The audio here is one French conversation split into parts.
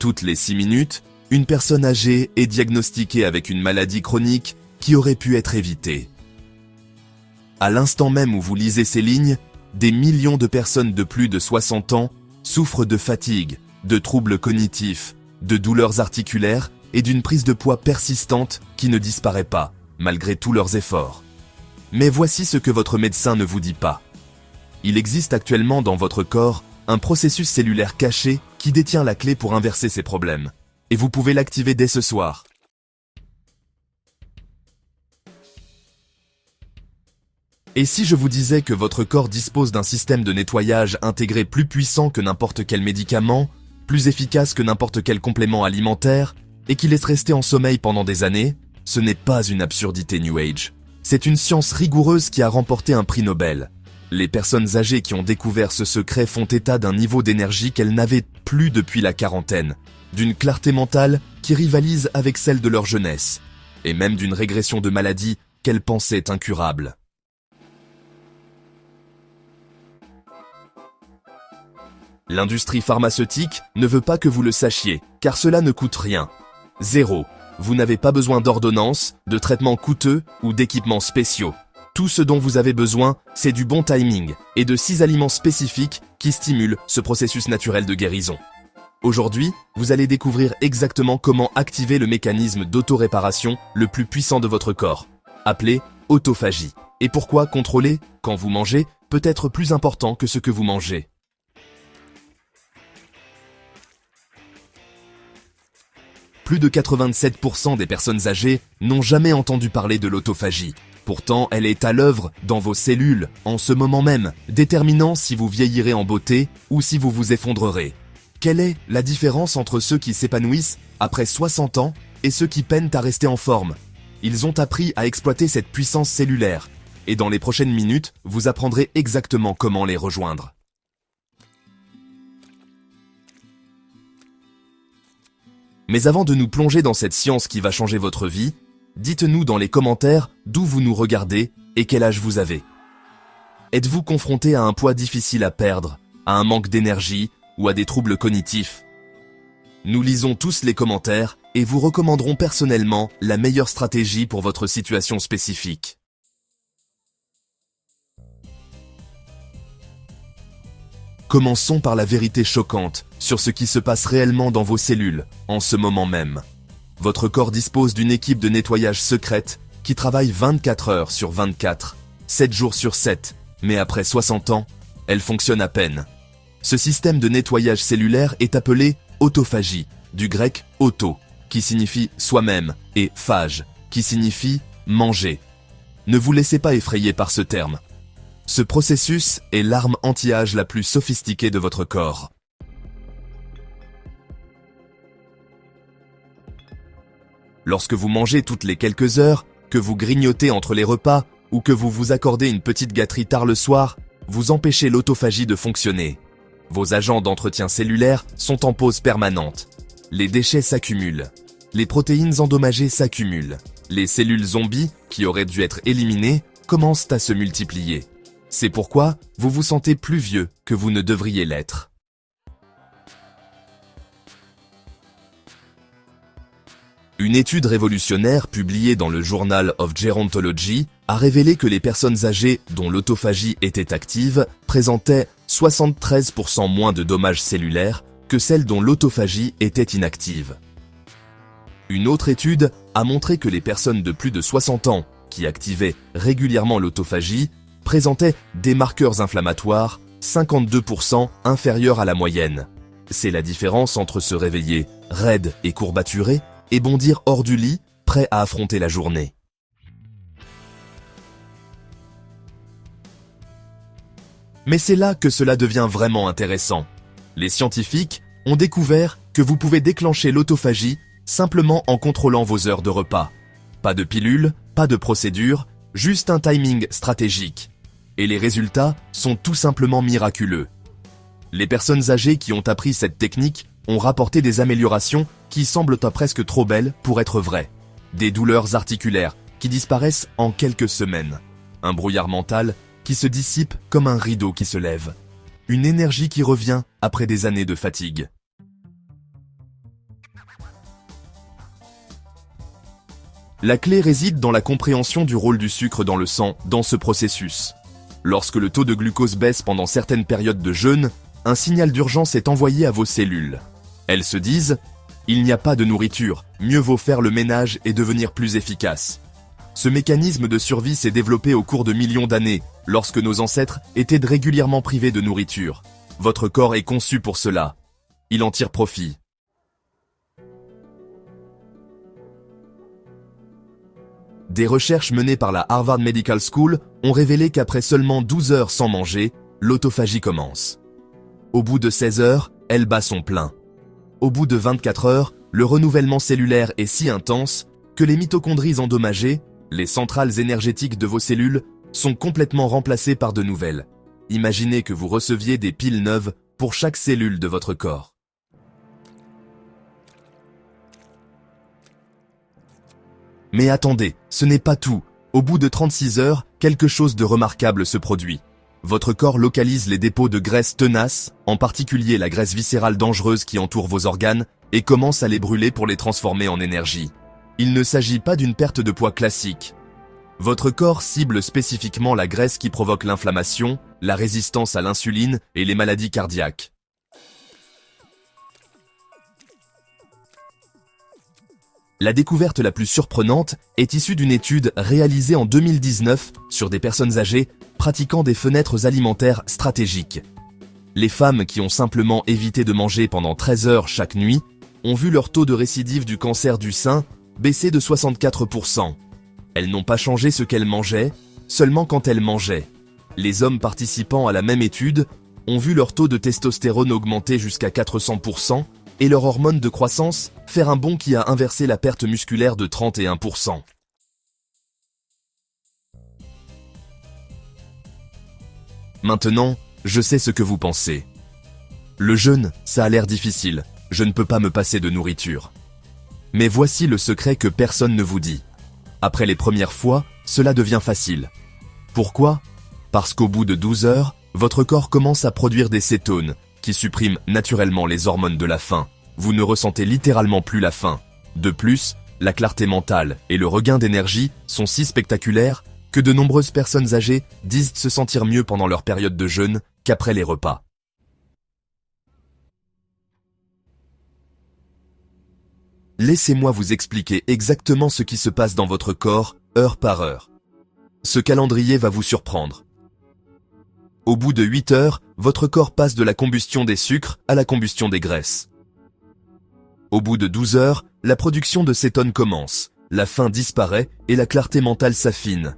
Toutes les 6 minutes, une personne âgée est diagnostiquée avec une maladie chronique qui aurait pu être évitée. À l'instant même où vous lisez ces lignes, des millions de personnes de plus de 60 ans souffrent de fatigue, de troubles cognitifs, de douleurs articulaires et d'une prise de poids persistante qui ne disparaît pas, malgré tous leurs efforts. Mais voici ce que votre médecin ne vous dit pas. Il existe actuellement dans votre corps un processus cellulaire caché qui détient la clé pour inverser ces problèmes. Et vous pouvez l'activer dès ce soir. Et si je vous disais que votre corps dispose d'un système de nettoyage intégré plus puissant que n'importe quel médicament, plus efficace que n'importe quel complément alimentaire, et qui laisse rester en sommeil pendant des années, ce n'est pas une absurdité New Age. C'est une science rigoureuse qui a remporté un prix Nobel. Les personnes âgées qui ont découvert ce secret font état d'un niveau d'énergie qu'elles n'avaient plus depuis la quarantaine, d'une clarté mentale qui rivalise avec celle de leur jeunesse, et même d'une régression de maladies qu'elles pensaient incurables. L'industrie pharmaceutique ne veut pas que vous le sachiez, car cela ne coûte rien. 0. Vous n'avez pas besoin d'ordonnances, de traitements coûteux ou d'équipements spéciaux. Tout ce dont vous avez besoin, c'est du bon timing et de 6 aliments spécifiques qui stimulent ce processus naturel de guérison. Aujourd'hui, vous allez découvrir exactement comment activer le mécanisme d'autoréparation le plus puissant de votre corps, appelé autophagie, et pourquoi contrôler, quand vous mangez, peut être plus important que ce que vous mangez. Plus de 87% des personnes âgées n'ont jamais entendu parler de l'autophagie. Pourtant, elle est à l'œuvre dans vos cellules, en ce moment même, déterminant si vous vieillirez en beauté ou si vous vous effondrerez. Quelle est la différence entre ceux qui s'épanouissent après 60 ans et ceux qui peinent à rester en forme? Ils ont appris à exploiter cette puissance cellulaire. Et dans les prochaines minutes, vous apprendrez exactement comment les rejoindre. Mais avant de nous plonger dans cette science qui va changer votre vie, dites-nous dans les commentaires d'où vous nous regardez et quel âge vous avez. Êtes-vous confronté à un poids difficile à perdre, à un manque d'énergie ou à des troubles cognitifs? Nous lisons tous les commentaires et vous recommanderons personnellement la meilleure stratégie pour votre situation spécifique. Commençons par la vérité choquante sur ce qui se passe réellement dans vos cellules, en ce moment même. Votre corps dispose d'une équipe de nettoyage secrète qui travaille 24 heures sur 24, 7 jours sur 7, mais après 60 ans, elle fonctionne à peine. Ce système de nettoyage cellulaire est appelé autophagie, du grec auto, qui signifie soi-même, et phage, qui signifie manger. Ne vous laissez pas effrayer par ce terme. Ce processus est l'arme anti-âge la plus sophistiquée de votre corps. Lorsque vous mangez toutes les quelques heures, que vous grignotez entre les repas ou que vous vous accordez une petite gâterie tard le soir, vous empêchez l'autophagie de fonctionner. Vos agents d'entretien cellulaire sont en pause permanente. Les déchets s'accumulent. Les protéines endommagées s'accumulent. Les cellules zombies, qui auraient dû être éliminées, commencent à se multiplier. C'est pourquoi vous vous sentez plus vieux que vous ne devriez l'être. Une étude révolutionnaire publiée dans le Journal of Gerontology a révélé que les personnes âgées dont l'autophagie était active présentaient 73% moins de dommages cellulaires que celles dont l'autophagie était inactive. Une autre étude a montré que les personnes de plus de 60 ans qui activaient régulièrement l'autophagie présentaient des marqueurs inflammatoires 52% inférieurs à la moyenne. C'est la différence entre se réveiller raide et courbaturé et bondir hors du lit, prêt à affronter la journée. Mais c'est là que cela devient vraiment intéressant. Les scientifiques ont découvert que vous pouvez déclencher l'autophagie simplement en contrôlant vos heures de repas. Pas de pilule, pas de procédure, juste un timing stratégique. Et les résultats sont tout simplement miraculeux. Les personnes âgées qui ont appris cette technique ont rapporté des améliorations qui semblent presque trop belles pour être vraies. Des douleurs articulaires qui disparaissent en quelques semaines. Un brouillard mental qui se dissipe comme un rideau qui se lève. Une énergie qui revient après des années de fatigue. La clé réside dans la compréhension du rôle du sucre dans le sang dans ce processus. Lorsque le taux de glucose baisse pendant certaines périodes de jeûne, un signal d'urgence est envoyé à vos cellules. Elles se disent « Il n'y a pas de nourriture, mieux vaut faire le ménage et devenir plus efficace ». Ce mécanisme de survie s'est développé au cours de millions d'années, lorsque nos ancêtres étaient régulièrement privés de nourriture. Votre corps est conçu pour cela. Il en tire profit. Des recherches menées par la Harvard Medical School ont révélé qu'après seulement 12 heures sans manger, l'autophagie commence. Au bout de 16 heures, elle bat son plein. Au bout de 24 heures, le renouvellement cellulaire est si intense que les mitochondries endommagées, les centrales énergétiques de vos cellules, sont complètement remplacées par de nouvelles. Imaginez que vous receviez des piles neuves pour chaque cellule de votre corps. Mais attendez, ce n'est pas tout. Au bout de 36 heures, quelque chose de remarquable se produit. Votre corps localise les dépôts de graisse tenaces, en particulier la graisse viscérale dangereuse qui entoure vos organes, et commence à les brûler pour les transformer en énergie. Il ne s'agit pas d'une perte de poids classique. Votre corps cible spécifiquement la graisse qui provoque l'inflammation, la résistance à l'insuline et les maladies cardiaques. La découverte la plus surprenante est issue d'une étude réalisée en 2019 sur des personnes âgées pratiquant des fenêtres alimentaires stratégiques. Les femmes qui ont simplement évité de manger pendant 13 heures chaque nuit ont vu leur taux de récidive du cancer du sein baisser de 64%. Elles n'ont pas changé ce qu'elles mangeaient, seulement quand elles mangeaient. Les hommes participant à la même étude ont vu leur taux de testostérone augmenter jusqu'à 400% et leur hormone de croissance faire un bond qui a inversé la perte musculaire de 31%. Maintenant, je sais ce que vous pensez. Le jeûne, ça a l'air difficile, je ne peux pas me passer de nourriture. Mais voici le secret que personne ne vous dit. Après les premières fois, cela devient facile. Pourquoi ? Parce qu'au bout de 12 heures, votre corps commence à produire des cétones, qui suppriment naturellement les hormones de la faim. Vous ne ressentez littéralement plus la faim. De plus, la clarté mentale et le regain d'énergie sont si spectaculaires que de nombreuses personnes âgées disent se sentir mieux pendant leur période de jeûne qu'après les repas. Laissez-moi vous expliquer exactement ce qui se passe dans votre corps, heure par heure. Ce calendrier va vous surprendre. Au bout de 8 heures, votre corps passe de la combustion des sucres à la combustion des graisses. Au bout de 12 heures, la production de cétones commence, la faim disparaît et la clarté mentale s'affine.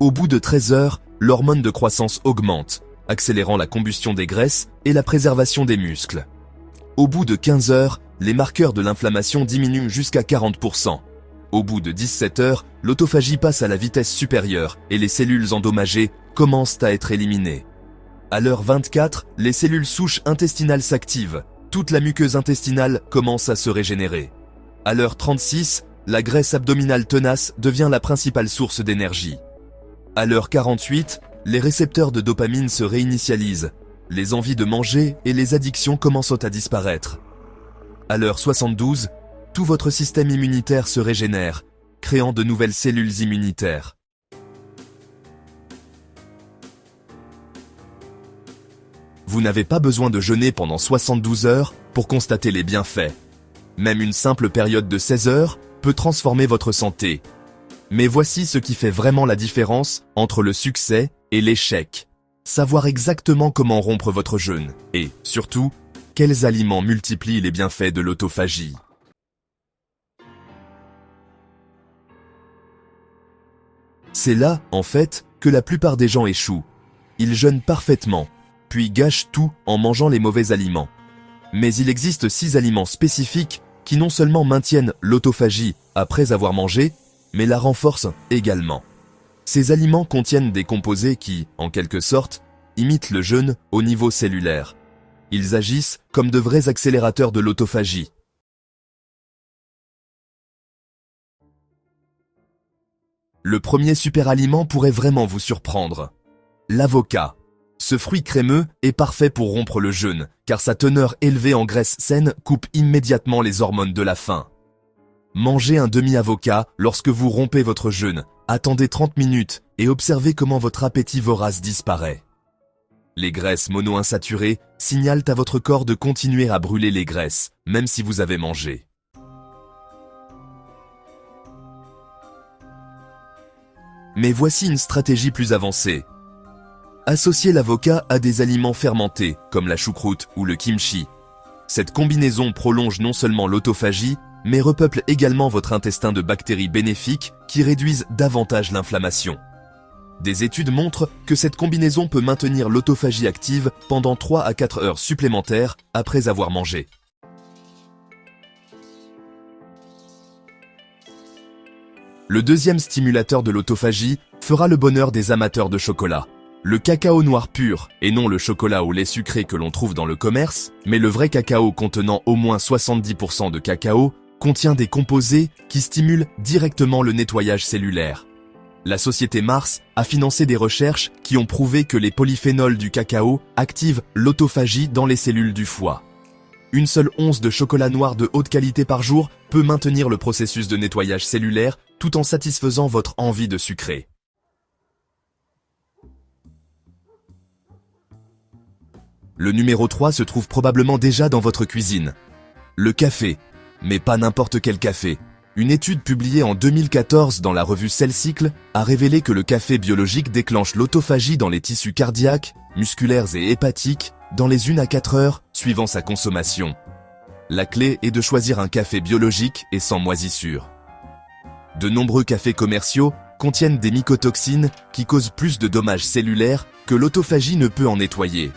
Au bout de 13 heures, l'hormone de croissance augmente, accélérant la combustion des graisses et la préservation des muscles. Au bout de 15 heures, les marqueurs de l'inflammation diminuent jusqu'à 40%. Au bout de 17 heures, l'autophagie passe à la vitesse supérieure et les cellules endommagées commencent à être éliminées. À l'heure 24, les cellules souches intestinales s'activent. Toute la muqueuse intestinale commence à se régénérer. À l'heure 36, la graisse abdominale tenace devient la principale source d'énergie. À l'heure 48, les récepteurs de dopamine se réinitialisent. Les envies de manger et les addictions commencent à disparaître. À l'heure 72, tout votre système immunitaire se régénère, créant de nouvelles cellules immunitaires. Vous n'avez pas besoin de jeûner pendant 72 heures pour constater les bienfaits. Même une simple période de 16 heures peut transformer votre santé. Mais voici ce qui fait vraiment la différence entre le succès et l'échec. Savoir exactement comment rompre votre jeûne et, surtout, quels aliments multiplient les bienfaits de l'autophagie. C'est là, en fait, que la plupart des gens échouent. Ils jeûnent parfaitement, puis gâchent tout en mangeant les mauvais aliments. Mais il existe 6 aliments spécifiques qui non seulement maintiennent l'autophagie après avoir mangé, mais la renforcent également. Ces aliments contiennent des composés qui, en quelque sorte, imitent le jeûne au niveau cellulaire. Ils agissent comme de vrais accélérateurs de l'autophagie. Le premier super-aliment pourrait vraiment vous surprendre. L'avocat. Ce fruit crémeux est parfait pour rompre le jeûne, car sa teneur élevée en graisse saine coupe immédiatement les hormones de la faim. Mangez un demi-avocat lorsque vous rompez votre jeûne. Attendez 30 minutes et observez comment votre appétit vorace disparaît. Les graisses monoinsaturées signalent à votre corps de continuer à brûler les graisses, même si vous avez mangé. Mais voici une stratégie plus avancée. Associez l'avocat à des aliments fermentés, comme la choucroute ou le kimchi. Cette combinaison prolonge non seulement l'autophagie, mais repeuple également votre intestin de bactéries bénéfiques qui réduisent davantage l'inflammation. Des études montrent que cette combinaison peut maintenir l'autophagie active pendant 3 à 4 heures supplémentaires après avoir mangé. Le deuxième stimulateur de l'autophagie fera le bonheur des amateurs de chocolat. Le cacao noir pur, et non le chocolat au lait sucré que l'on trouve dans le commerce, mais le vrai cacao contenant au moins 70% de cacao, contient des composés qui stimulent directement le nettoyage cellulaire. La société Mars a financé des recherches qui ont prouvé que les polyphénols du cacao activent l'autophagie dans les cellules du foie. Une seule once de chocolat noir de haute qualité par jour peut maintenir le processus de nettoyage cellulaire tout en satisfaisant votre envie de sucré. Le numéro 3 se trouve probablement déjà dans votre cuisine. Le café. Mais pas n'importe quel café. Une étude publiée en 2014 dans la revue Cell Cycle a révélé que le café biologique déclenche l'autophagie dans les tissus cardiaques, musculaires et hépatiques dans les 1 à 4 heures suivant sa consommation. La clé est de choisir un café biologique et sans moisissure. De nombreux cafés commerciaux contiennent des mycotoxines qui causent plus de dommages cellulaires que l'autophagie ne peut en nettoyer.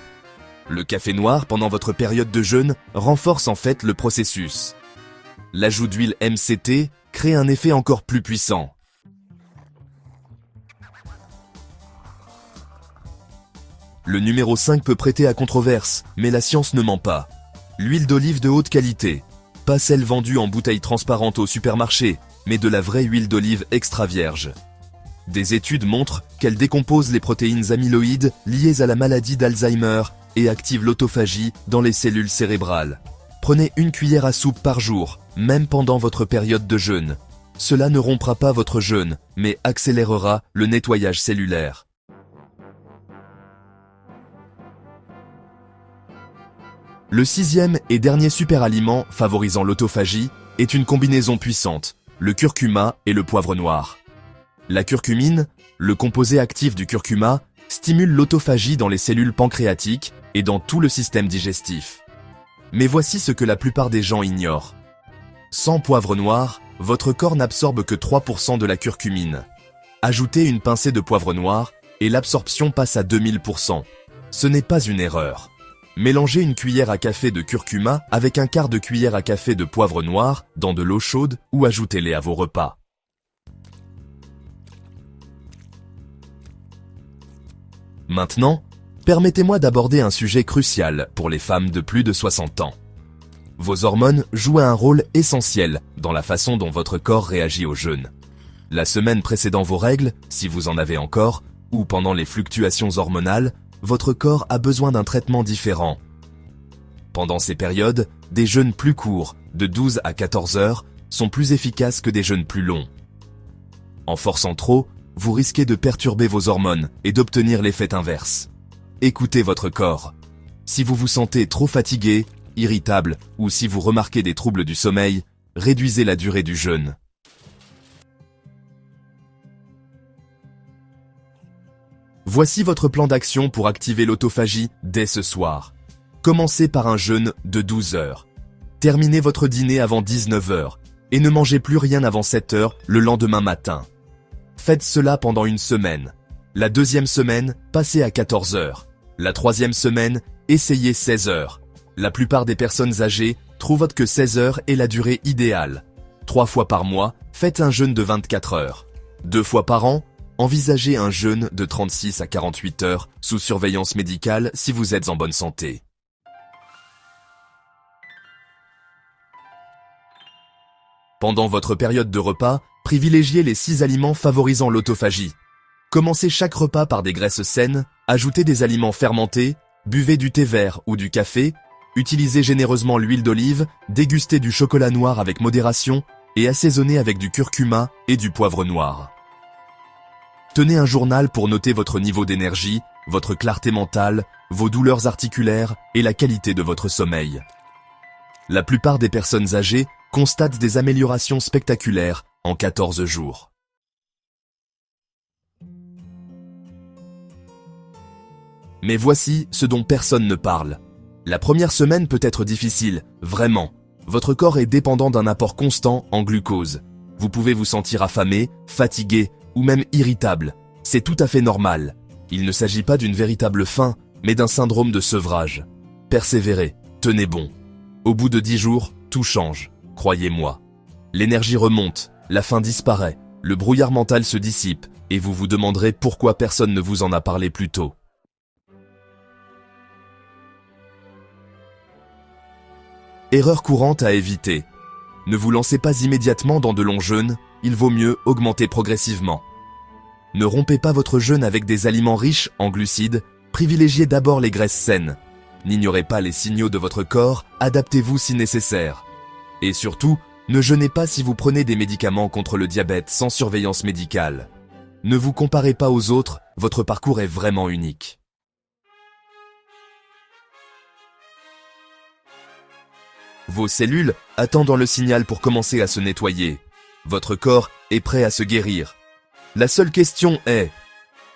Le café noir pendant votre période de jeûne renforce en fait le processus. L'ajout d'huile MCT crée un effet encore plus puissant. Le numéro 5 peut prêter à controverse, mais la science ne ment pas. L'huile d'olive de haute qualité. Pas celle vendue en bouteille transparente au supermarché, mais de la vraie huile d'olive extra vierge. Des études montrent qu'elle décompose les protéines amyloïdes liées à la maladie d'Alzheimer et active l'autophagie dans les cellules cérébrales. Prenez 1 cuillère à soupe par jour, même pendant votre période de jeûne. Cela ne rompra pas votre jeûne, mais accélérera le nettoyage cellulaire. Le 6e et dernier super-aliment favorisant l'autophagie est une combinaison puissante, le curcuma et le poivre noir. La curcumine, le composé actif du curcuma, stimule l'autophagie dans les cellules pancréatiques et dans tout le système digestif. Mais voici ce que la plupart des gens ignorent. Sans poivre noir, votre corps n'absorbe que 3% de la curcumine. Ajoutez une pincée de poivre noir et l'absorption passe à 2000%. Ce n'est pas une erreur. Mélangez une cuillère à café de curcuma avec un quart de cuillère à café de poivre noir dans de l'eau chaude ou ajoutez-les à vos repas. Maintenant, permettez-moi d'aborder un sujet crucial pour les femmes de plus de 60 ans. Vos hormones jouent un rôle essentiel dans la façon dont votre corps réagit au jeûne. La semaine précédant vos règles, si vous en avez encore, ou pendant les fluctuations hormonales, votre corps a besoin d'un traitement différent. Pendant ces périodes, des jeûnes plus courts, de 12 à 14 heures, sont plus efficaces que des jeûnes plus longs. En forçant trop, vous risquez de perturber vos hormones et d'obtenir l'effet inverse. Écoutez votre corps. Si vous vous sentez trop fatigué, irritable ou si vous remarquez des troubles du sommeil, réduisez la durée du jeûne. Voici votre plan d'action pour activer l'autophagie dès ce soir. Commencez par un jeûne de 12 heures. Terminez votre dîner avant 19 heures et ne mangez plus rien avant 7 heures le lendemain matin. Faites cela pendant une semaine. La deuxième semaine, passez à 14 heures. La troisième semaine, essayez 16 heures. La plupart des personnes âgées trouvent que 16 heures est la durée idéale. 3 fois par mois, faites un jeûne de 24 heures. 2 fois par an, envisagez un jeûne de 36 à 48 heures sous surveillance médicale si vous êtes en bonne santé. Pendant votre période de repas, privilégiez les 6 aliments favorisant l'autophagie. Commencez chaque repas par des graisses saines, ajoutez des aliments fermentés, buvez du thé vert ou du café, utilisez généreusement l'huile d'olive, dégustez du chocolat noir avec modération et assaisonnez avec du curcuma et du poivre noir. Tenez un journal pour noter votre niveau d'énergie, votre clarté mentale, vos douleurs articulaires et la qualité de votre sommeil. La plupart des personnes âgées constatent des améliorations spectaculaires en 14 jours. Mais voici ce dont personne ne parle. La première semaine peut être difficile, vraiment. Votre corps est dépendant d'un apport constant en glucose. Vous pouvez vous sentir affamé, fatigué ou même irritable. C'est tout à fait normal. Il ne s'agit pas d'une véritable faim, mais d'un syndrome de sevrage. Persévérez, tenez bon. Au bout de 10 jours, tout change, croyez-moi. L'énergie remonte, la faim disparaît, le brouillard mental se dissipe, et vous vous demanderez pourquoi personne ne vous en a parlé plus tôt. Erreur courante à éviter. Ne vous lancez pas immédiatement dans de longs jeûnes, il vaut mieux augmenter progressivement. Ne rompez pas votre jeûne avec des aliments riches en glucides, privilégiez d'abord les graisses saines. N'ignorez pas les signaux de votre corps, adaptez-vous si nécessaire. Et surtout, ne jeûnez pas si vous prenez des médicaments contre le diabète sans surveillance médicale. Ne vous comparez pas aux autres, votre parcours est vraiment unique. Vos cellules attendent le signal pour commencer à se nettoyer. Votre corps est prêt à se guérir. La seule question est,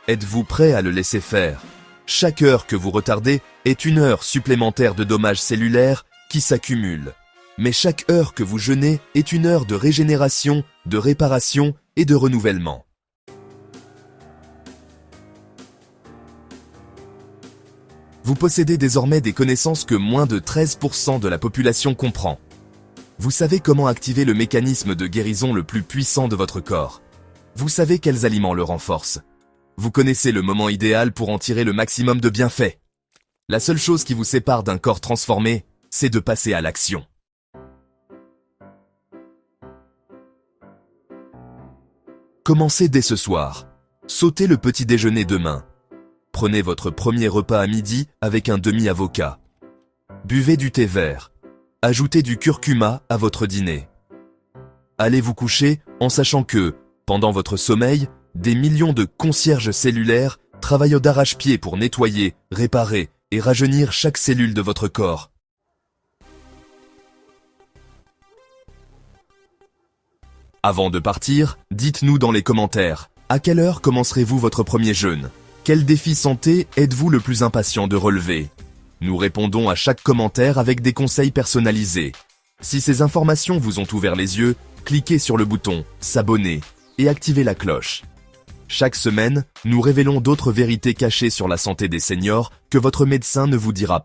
êtes-vous prêt à le laisser faire? Chaque heure que vous retardez est une heure supplémentaire de dommages cellulaires qui s'accumulent. Mais chaque heure que vous jeûnez est une heure de régénération, de réparation et de renouvellement. Vous possédez désormais des connaissances que moins de 13% de la population comprend. Vous savez comment activer le mécanisme de guérison le plus puissant de votre corps. Vous savez quels aliments le renforcent. Vous connaissez le moment idéal pour en tirer le maximum de bienfaits. La seule chose qui vous sépare d'un corps transformé, c'est de passer à l'action. Commencez dès ce soir. Sautez le petit déjeuner demain. Prenez votre premier repas à midi avec un demi-avocat. Buvez du thé vert. Ajoutez du curcuma à votre dîner. Allez vous coucher en sachant que, pendant votre sommeil, des millions de concierges cellulaires travaillent d'arrache-pied pour nettoyer, réparer et rajeunir chaque cellule de votre corps. Avant de partir, dites-nous dans les commentaires, à quelle heure commencerez-vous votre premier jeûne? Quel défi santé êtes-vous le plus impatient de relever? Nous répondons à chaque commentaire avec des conseils personnalisés. Si ces informations vous ont ouvert les yeux, cliquez sur le bouton « S'abonner » et activez la cloche. Chaque semaine, nous révélons d'autres vérités cachées sur la santé des seniors que votre médecin ne vous dira pas.